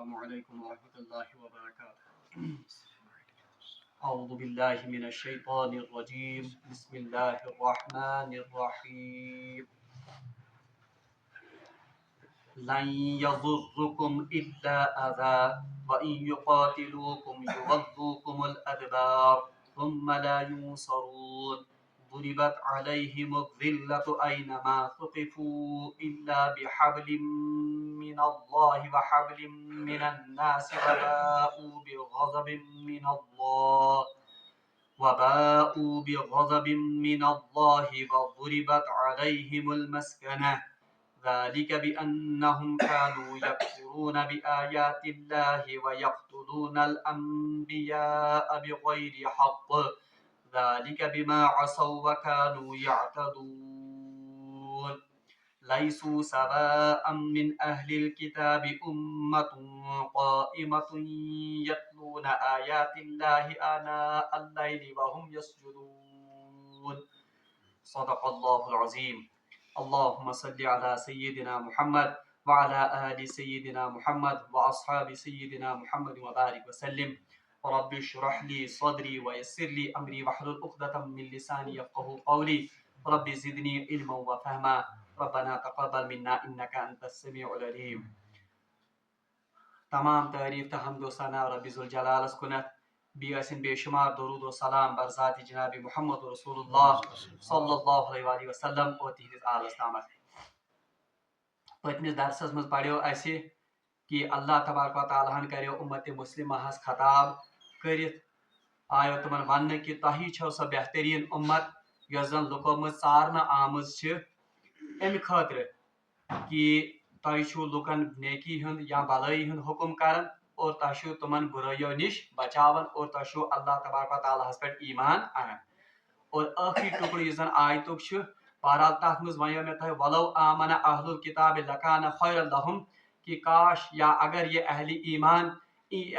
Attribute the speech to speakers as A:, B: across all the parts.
A: السلام علیکم ورحمۃ اللہ وبرکاتہ. اعوذ باللہ من الشیطان الرجیم. بسم اللہ الرحمن الرحیم. لن يضركم الا اذى وان يقاتلوكم يولوكم الادبار ثم لا ينصرون. ضربت عليهم الذلة أينما ثقفوا إلا بحبل من الله وحبل من الناس وباءوا بغضب من الله وضربت عليهم المسكنة ذلك بأنهم كانوا يكفرون بآيات الله ويقتلون الأنبياء بغير حق ذلك بما عصوا وكانوا يعتدون. ليسوا سواء من أهل الكتاب أمة قائمة يتلون آيات الله آناء الليل وهم يسجدون. صدق الله العظيم. اللهم صل على سيدنا محمد وعلى آل سيدنا محمد وأصحاب سيدنا محمد وبارك وسلم. رب اشرح لي صدري ويسر لي امري واحلل عقدة من لساني يفقهوا قولي. رب زدني علما وفهما. ربنا تقبل منا انك انت السميع العليم. تمام تعریف تو حمد و ثنا رب ذوالجلال کنت. بیاسن بے شمار درود و سلام بر ذات جناب محمد رسول اللہ صلی اللہ علیہ وآلہ وسلم اور تہندس آلس تامت. پتمس درسس مز پڑھو اسہ کہ اللہ تبارک و تعالیٰ کریو امت مسلمہ ہس خطاب کرت. آیو تمن ون کہ تہی چھو سو بہترین امت یس زن لکو مز ژارنہ آمز امہ خاطر کہ تہ چھو لکن نیکی ہند یا بلائی ہند حکم کرن اور تہ چھو تمن برائیو نش بچاون اور تہ چھو اللہ تبارک و تعالیٰ ہس پہ ایمان انن. اور آخری ٹکڑ اس زن آیتک بہرحال تر مز ونیو مے تہ ولو آمن اہل الکتاب لکان خیر لہم کہ کاش یا اگر یہ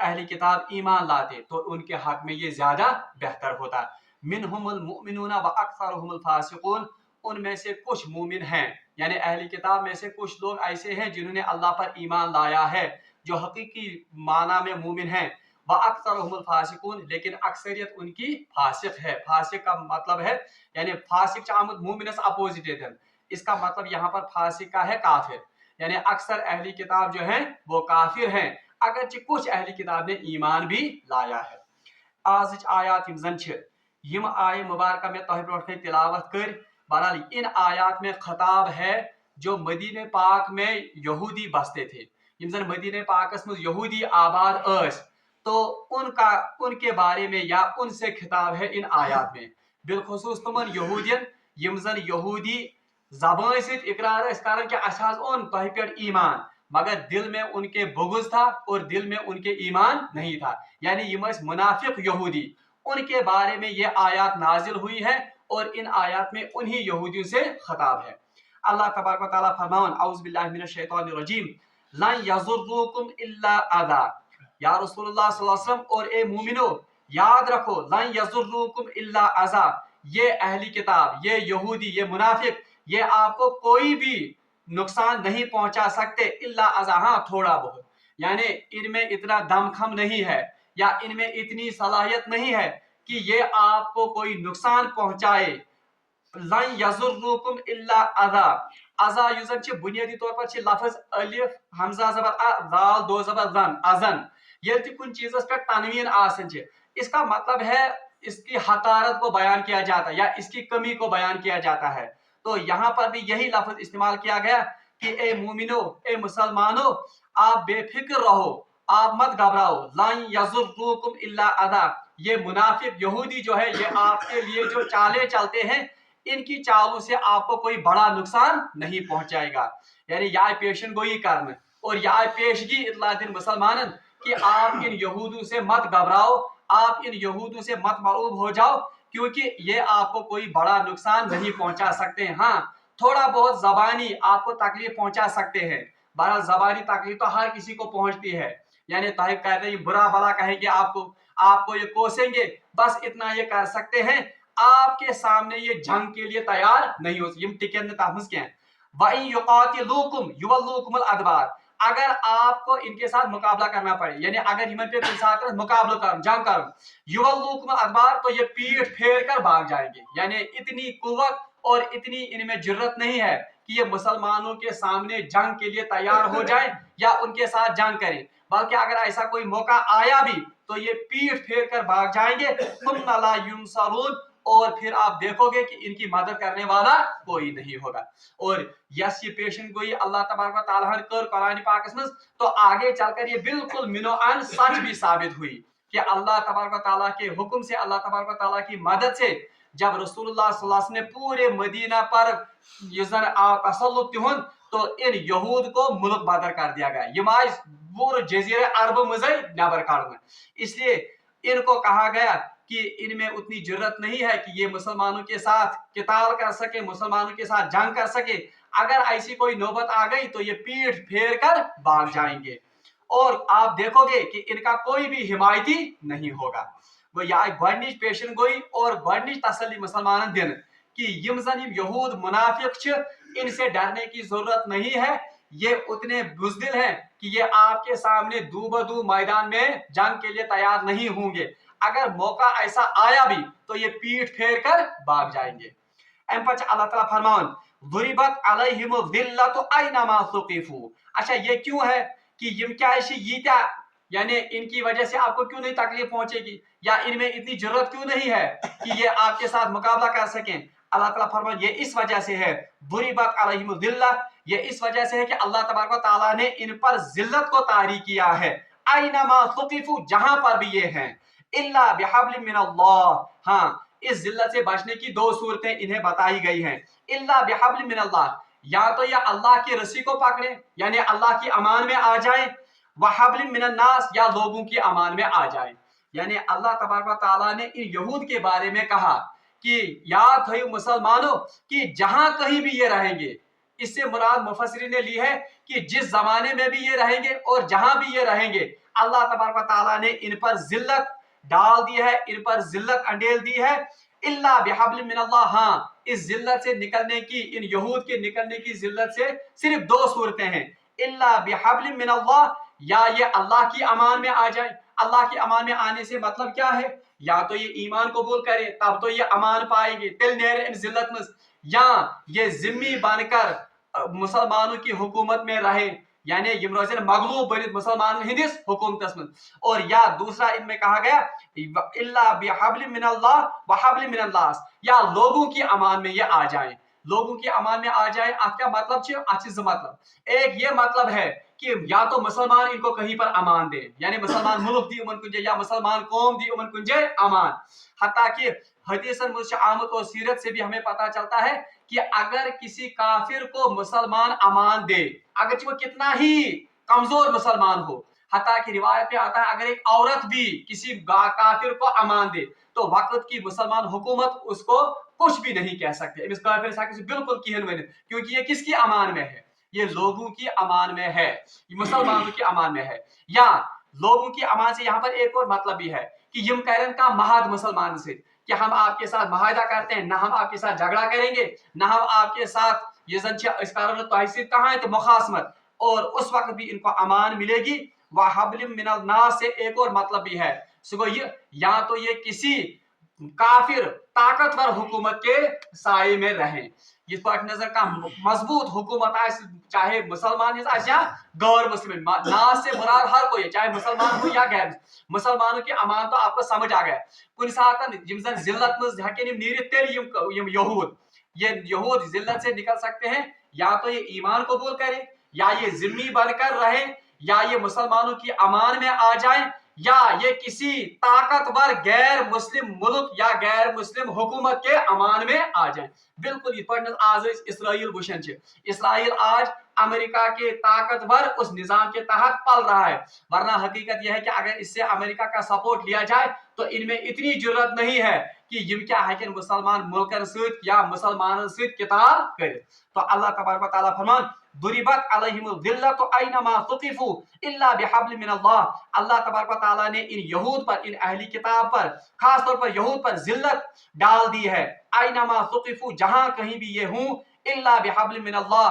A: اہل کتاب ایمان لاتے تو ان کے حق میں یہ زیادہ بہتر ہوتا. منہم المؤمنون واکثرهم الفاسقون. ان میں سے کچھ مومن ہیں یعنی اہل کتاب میں سے کچھ لوگ ایسے ہیں جنہوں نے اللہ پر ایمان لایا ہے جو حقیقی معنی میں مومن ہیں. واکثرهم الفاسقون لیکن اکثریت ان کی فاسق ہے. فاسق کا مطلب ہے یعنی فاسق چامد مومنس اپوزٹ. اس کا مطلب یہاں پر فاسق کا ہے کافر. یعنی اکثر اہلی کتاب جو ہیں وہ کافر ہیں اگرچہ کچھ اہلی کتاب نے ایمان بھی لایا ہے. آج آیات یم آئے مبارکہ میں تہ برونٹھ تلاوت کر. بہرحال ان آیات میں خطاب ہے جو مدینہ پاک میں یہودی بستے تھے. یم زن مدینہ پاکس مز یہودی آباد اس تو ان کے بارے میں یا ان سے خطاب ہے ان آیات میں. بالخصوص تمن یہودین یم زن یہودی زبان سے اقرار اس کارن کہ اساس اون تہ پہ ایمان مگر دل میں ان کے بغض تھا اور دل میں ان کے ایمان نہیں تھا. یعنی یم منافق یہودی ان کے بارے میں یہ آیات نازل ہوئی ہے اور ان آیات میں انہی یہودیوں سے خطاب ہے. اللہ تبارک و تعالیٰ فرماون اعوذ باللہ من الشیطان الرجیم لن یضرکم الا اذی. یا رسول اللہ صلی اللہ علیہ وسلم اور اے مومنو یاد رکھو لن یضرکم الا اذی. یہ اہلی کتاب یہ یہودی یہ منافق یہ آپ کو کوئی بھی نقصان نہیں پہنچا سکتے الا اذی. ہاں تھوڑا بہت یعنی ان میں اتنا دم خم نہیں ہے یا ان میں اتنی صلاحیت نہیں ہے کہ یہ آپ کو کوئی نقصان پہنچائے. لن یضرکم الا اذی. اذی یوزن چھ بنیادی طور پر چھ لفظ الف حمزہ زبر ذال دو زبر ذن اذن. یل تہ کن چیزس پہ تنوین آسن چھ اس کا مطلب ہے اس کی حقارت کو بیان کیا جاتا ہے یا اس کی کمی کو بیان کیا جاتا ہے. تو یہاں پر بھی یہی لفظ استعمال کیا گیا کہ اے مومنو اے مسلمانو آپ بے فکر رہو آپ مت گھبراؤ. لن یضرکم الا اذی. یہ منافق یہودی جو ہے یہ آپ کے لیے جو چالیں چلتے ہیں ان کی چالوں سے آپ کو کوئی بڑا نقصان نہیں پہنچائے گا. یعنی یہ پیشن گوئی کرنا اور یہ پیشگی اطلاع دن مسلمانن کہ آپ ان یہودوں سے مت گھبراؤ آپ ان یہودوں سے مت مرعوب ہو جاؤ کیونکہ یہ آپ کو کوئی بڑا نقصان نہیں پہنچا سکتے. ہاں تھوڑا بہت زبانی آپ کو تکلیف پہنچا سکتے ہیں. بہرحال زبانی تکلیف تو ہر کسی کو پہنچتی ہے. یعنی تاہب کہتے ہیں برا بلا کہیں گے آپ کو یہ کوسیں گے بس اتنا یہ کر سکتے ہیں. آپ کے سامنے یہ جنگ کے لیے تیار نہیں ہو ٹکن تمز کی. وَإِن يُقَاتِلُوكُمْ يُوَلُّوكُمُ الْأَدْبَارَ. اگر آپ کو ان کے ساتھ مقابلہ کرنا پڑے یعنی اگر ان پہ ساتھ مقابلہ کر جنگ کر یولوکم الادبار تو یہ پیٹ پھیر کر بھاگ جائیں گے، یعنی اتنی قوت اور اتنی ان میں جرت نہیں ہے کہ یہ مسلمانوں کے سامنے جنگ کے لیے تیار ہو جائیں یا ان کے ساتھ جنگ کریں، بلکہ اگر ایسا کوئی موقع آیا بھی تو یہ پیٹ پھیر کر بھاگ جائیں گے ثم لا ینصرون، اور پھر آپ دیکھو گے کہ ان کی مدد کرنے والا کوئی نہیں ہوگا۔ اور یس یہ پیشن گوئی اللہ تبارک و تعالیٰ نے کر قرآن پاکس میں، تو آگے چل کر یہ بالکل منو ان سچ بھی ثابت ہوئی کہ اللہ تبارک و تعالیٰ کے حکم سے، اللہ تبارک و تعالیٰ کی مدد سے جب رسول اللہ صلی اللہ علیہ وسلم نے پورے مدینہ پر تسلط تہند تو ان یہود کو ملک بدر کر دیا گیا، یہ آج پورے جزیرہ عرب مزے نیبر کڑنا، اس لیے ان کو کہا گیا کہ ان میں اتنی جرت نہیں ہے کہ یہ مسلمانوں کے ساتھ قتال کر سکے، مسلمانوں کے ساتھ جنگ کر سکے، اگر ایسی کوئی نوبت آ گئی تو یہ پیٹ پھیر کر بھاگ جائیں گے اور آپ دیکھو گے کہ ان کا کوئی بھی حمایتی نہیں ہوگا۔ وہ یہ گۄڈنِچ پیشن گوئی اور گۄڈنِچ تسلی مسلمان دن کہ یم زن یہود منافق چھ ان سے ڈرنے کی ضرورت نہیں ہے، یہ اتنے بزدل ہیں کہ یہ آپ کے سامنے دو بدو میدان میں جنگ کے لیے تیار نہیں ہوں گے، اگر موقع ایسا آیا بھی تو یہ پیٹ پھیر کر بھاگ جائیں گے۔ ام پتہ اللہ تعالیٰ فرمان ضربت علیہم الذلۃ اینما ثقفوا، اچھا یہ کیوں ہے کہ یم کیا ییتیا یعنی ان کی وجہ سے آپ کو کیوں نہیں تکلیف پہنچے گی یا ان میں اتنی ضرورت کیوں نہیں ہے کہ یہ آپ کے ساتھ مقابلہ کر سکیں؟ اللہ تعالیٰ فرمان یہ اس وجہ سے ہے، ضربت علیہم الذلہ، یہ اس وجہ سے ہے کہ اللہ تبارک و تعالیٰ نے ان پر ذلت کو طاری کیا ہے، اینما ثقفوا جہاں پر بھی یہ ہیں، الا بحبل من اللہ، ہاں اس ذلت سے بچنے کی دو صورتیں انہیں بتائی گئی ہیں، الا بحبل من اللہ، یا تو یہ اللہ کی رسی کو پکڑیں یعنی اللہ کی امان میں آ جائیں، وحبل من الناس یا لوگوں کی امان میں آ جائیں، یعنی اللہ تبارک و تعالیٰ نے ان یہود کے بارے میں کہا کہ یاد تھیو مسلمانوں کہ جہاں کہیں بھی یہ رہیں گے، اس سے مراد مفسرین نے لی ہے کہ جس زمانے میں بھی یہ رہیں گے اور جہاں بھی یہ رہیں گے اللہ تبارک و تعالیٰ نے ان پر ذلت ڈال دی ہے، ان پر ذلت انڈیل دی ہے، الا بحبل من اللہ، ہاں اس ذلت سے نکلنے کی، ان یہود کے نکلنے کی ذلت سے صرف دو صورتیں ہیں، الا بحبل من اللہ، یا یہ اللہ کی امان میں آ جائے۔ اللہ کی امان میں آنے سے مطلب کیا ہے؟ یا تو یہ ایمان قبول کرے تب تو یہ امان پائیں گے تیل نیرے ان ذلت میں، یا یہ ذمی بن کر مسلمانوں کی حکومت میں رہے یعنی یم روزن مغلوب بنت مسلمان ہندس حکومتس میں، اور یا دوسرا ان میں کہا گیا الا بحبل من اللہ وحبل من الناس، یا لوگوں کی امان میں یہ آ جائیں، لوگوں کی امان میں آ جائیں۔ آپ کیا مطلب چھے؟ اچھے مطلب ایک یہ مطلب ہے کہ یا تو مسلمان ان کو کہیں پر امان دے یعنی مسلمان ملک دی امن کنجے یا مسلمان قوم دی امن کنجے امان، حتیٰ کہ حدیثاً مجھ آمد اور سیرت سے بھی ہمیں پتا چلتا ہے کہ اگر کسی کافر کو مسلمان امان دے اگرچہ وہ کتنا ہی کمزور مسلمان ہو، حتیٰ کہ روایت پہ آتا ہے اگر ایک عورت بھی کسی کافر کو امان دے تو وقت کی مسلمان حکومت اس کو کچھ بھی نہیں کہہ سکتے، اس کافر سے بالکل کہن ونت، کیونکہ یہ کس کی امان میں ہے؟ یہ لوگوں کی امان میں ہے، یہ مسلمانوں کی امان میں ہے۔ یا لوگوں کی امان سے یہاں پر ایک اور مطلب بھی ہے کہ یم کرن کا مہاد مسلمان سے کہ ہم آپ کے ساتھ معاہدہ کرتے ہیں، نہ ہم آپ کے ساتھ جھگڑا کریں گے، نہ ہم آپ کے ساتھ یہ زن اس کارن تحصیل کہاں ہے تو مخاصمت، اور اس وقت بھی ان کو امان ملے گی۔ وحبل من الناس سے ایک اور مطلب بھی ہے، سگو یہ یا تو یہ کسی کافر طاقتور حکومت کے سائے میں رہیں، یہ پاک نظر کا مضبوط حکومت آئے چاہے مسلمان یا غیر مسلم، ناس سے مراد ہر کوئی چاہے مسلمان ہو یا غیر مسلمانوں کی امان تو آپ کو سمجھ آ گیا۔ کن ساتن یم زن ذلت مز ہکن نیرت تیل یم یہود، یہ یہود ذلت سے نکل سکتے ہیں یا تو یہ ایمان قبول کریں یا یہ ذمی بن کر رہیں یا یہ مسلمانوں کی امان میں آ جائیں یا یہ کسی طاقتور غیر مسلم ملک یا غیر مسلم حکومت کے امان میں آ جائیں۔ بالکل یہ پڑھنے آج اسرائیل وشن چھے، اسرائیل آج امریکہ کے طاقتور اس نظام کے تحت پل رہا ہے، ورنہ حقیقت یہ ہے کہ اگر اس سے امریکہ کا سپورٹ لیا جائے تو ان میں اتنی جرت نہیں ہے کہ یم کیا ہے کہ مسلمان ملکن سیت یا مسلمان سیت قتال کرے۔ تو اللہ تبارک و تعالیٰ فرمان ضربت علیہم الذلۃ اینما ثقفوا الا بحبل من اللہ، اللہ تبارک و تعالیٰ نے ان یہود پر، ان اہلی کتاب پر، خاص طور پر یہود پر ذلت ڈال دی ہے، اینما ثقفوا جہاں کہیں بھی یہ ہوں، الا بحبل من اللہ،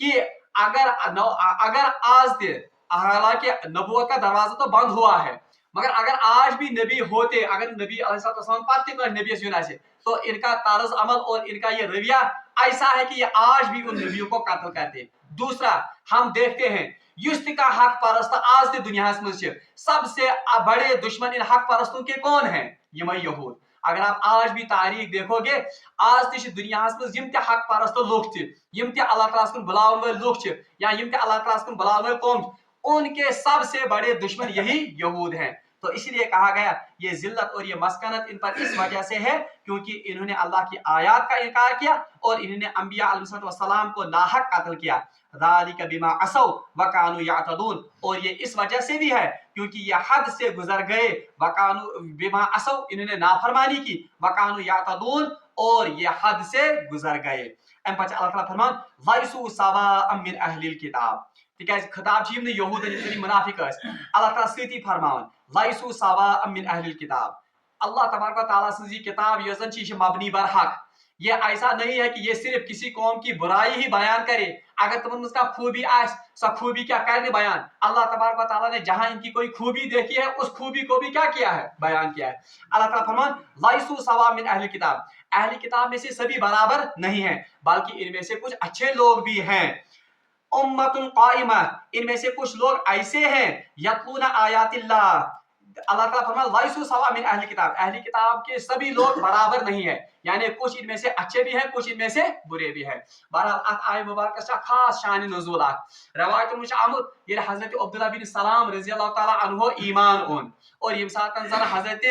A: کہ اگر آج تھے، حالانکہ نبوت کا دروازہ تو بند ہوا ہے، مگر اگر آج بھی نبی ہوتے، اگر نبی علیہ السلام پتہ کر نبی یون آسے، تو ان کا طرز عمل اور ان کا یہ رویہ ایسا ہے کہ یہ آج بھی ان نبیوں کو قتل کرتے. دوسرا ہم دیکھتے ہیں یس کا حق پرست آج تہ دنیا مز سب سے بڑے دشمن ان حق پرستوں کے کون ہیں؟ یمے یہود. اگر آپ آج بھی تاریخ دیکھو گے، آج تہ دنیا مز یم تہ حق پرست لوگ تہ، یم تہ اللہ تعالیٰ کن بلاون ول لوگ چھ، یا یم تہ اللہ تعالیٰ کن بلاون ول قوم، ان کے سب سے بڑے دشمن یہی یہود ہیں. تو اس لیے کہا گیا یہ ذلت اور یہ مسکنت ان پر اس وجہ سے ہے کیونکہ انہوں نے اللہ کی آیات کا انکار کیا اور انہوں نے انبیاء علیہ السلام کو ناحق قتل کیا. ذالک بما عصوا وکانوا یعتدون. اور یہ اس وجہ سے بھی ہے کیونکہ یہ حد سے گزر گئے. وکانوا بما عصوا، انہوں نے نافرمانی کی. وکانوا یعتدون، اور یہ حد سے گزر گئے. ام پتہ اللہ تعالیٰ فرمان لیسوا سواء من اہل الکتاب. تکیاز خطاب چھ یہود منافق اس اللہ تعالیٰ ستی فرمان لیسوا سواء من اہل الکتاب. اللہ تبارک و تعالیٰ سن یہ کتاب یہ زن چھ مبنی بر حق. یہ ایسا نہیں ہے کہ یہ صرف کسی قوم کی برائی ہی بیان کرے. اگر تمن مز کا خوبی آس، سا خوبی کیا کرنے بیان. اللہ تبارک و تعالیٰ نے جہاں ان کی کوئی خوبی دیکھی ہے اس خوبی کو بھی کیا ہے؟ بیان کیا ہے. اللہ تعالیٰ فرمان لیسوا سواء من اہل الکتاب. اہل کتاب میں سے سبھی برابر نہیں ہیں، بلکہ ان میں سے کچھ اچھے لوگ بھی ہیں. امت قائمہ، ان میں سے کچھ لوگ ایسے ہیں یتلون آیات اللہ. اللہ تعالیٰ فرماتا ہے لیسوا سواء من اہل کتاب. اہل کتاب کے سبھی لوگ برابر نہیں ہیں، یعنی کچھ ان میں سے اچھے بھی ہیں، کچھ ان میں سے برے بھی ہیں. بہرحال ات آئے مبارکہ سے خاص شان نزول روایت میں آمد یہ حضرت عبداللہ بن سلام رضی اللہ تعالیٰ عنہ ایمان اون، اور یم ساتن زن حضرت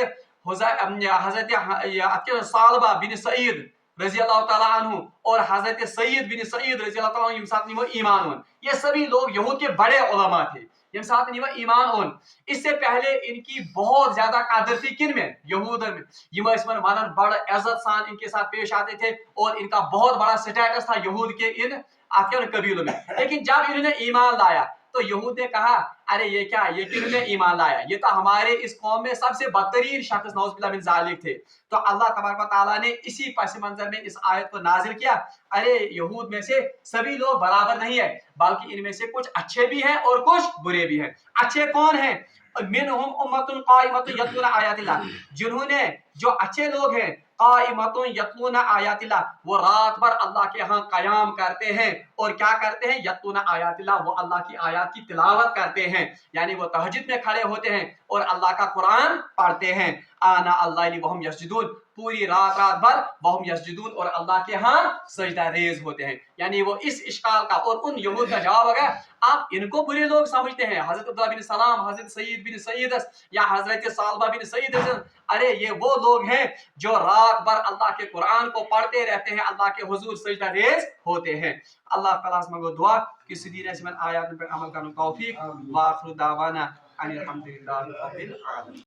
A: ثعلبہ بن سعید رضی اللہ تعالیٰ عنہ اور حضرت سعید بن سعید رضی اللہ تعالیٰ عنہ یم ساتن ایمان اون. یہ سبھی لوگ یہود کے بڑے علماء تھے یم ساتن ایمان اون. اس سے پہلے ان کی بہت زیادہ قدر تھی کن میں؟ یہود میں. یم ونن بڑا عزت سان ان کے ساتھ پیش آتے تھے اور ان کا بہت بڑا سٹیٹس تھا یہود کے ان قبیلوں میں. لیکن جب انہوں نے ایمان لایا تو یہود نے کہا ارے یہ کیا، یہ کنہوں نے ایمان لایا؟ یہ تو ہمارے اس قوم میں سب سے بدترین شخص نعوذ باللہ من ذالک تھے. تو اللہ تبارک و تعالیٰ نے اسی پس منظر میں اس آیت کو نازل کیا. ارے یہود میں سے سبھی لوگ برابر نہیں ہے، بلکہ ان میں سے کچھ اچھے بھی ہیں اور کچھ برے بھی ہیں. اچھے کون ہیں؟ منہم امت قائمۃ یتلون آیات اللہ. جنہوں نے جو اچھے لوگ ہیں قائمۃ یتلون آیات اللہ، وہ رات بھر اللہ کے ہاں قیام کرتے ہیں. اور کیا کرتے ہیں؟ یتلون آیات اللہ، وہ اللہ کی آیات کی تلاوت کرتے ہیں، یعنی وہ تہجد میں کھڑے ہوتے ہیں اور اللہ کا قرآن پڑھتے ہیں. آنا اللیل وہم یسجدون، پوری رات بھر وہم یسجدون، اور اللہ کے ہاں سجدہ ریز ہوتے ہیں. یعنی وہ اس اشکال کا اور ان یہود کا جواب ہو گیا آپ ان کو برے لوگ سمجھتے ہیں، حضرت عبداللہ بن سلام، حضرت سعید بن سعید یا حضرت ثعلبہ بن سعید، ارے یہ وہ لوگ ہیں جو رات بھر اللہ کے قرآن کو پڑھتے رہتے ہیں، اللہ کے حضور سجدہ ریز ہوتے ہیں. اللہ تعالیٰ سے مانگو دعا کہ سدین ایسی آیات پر عمل کرنے توفیق. وآخر دعوانا ان الحمد للہ رب العالمین.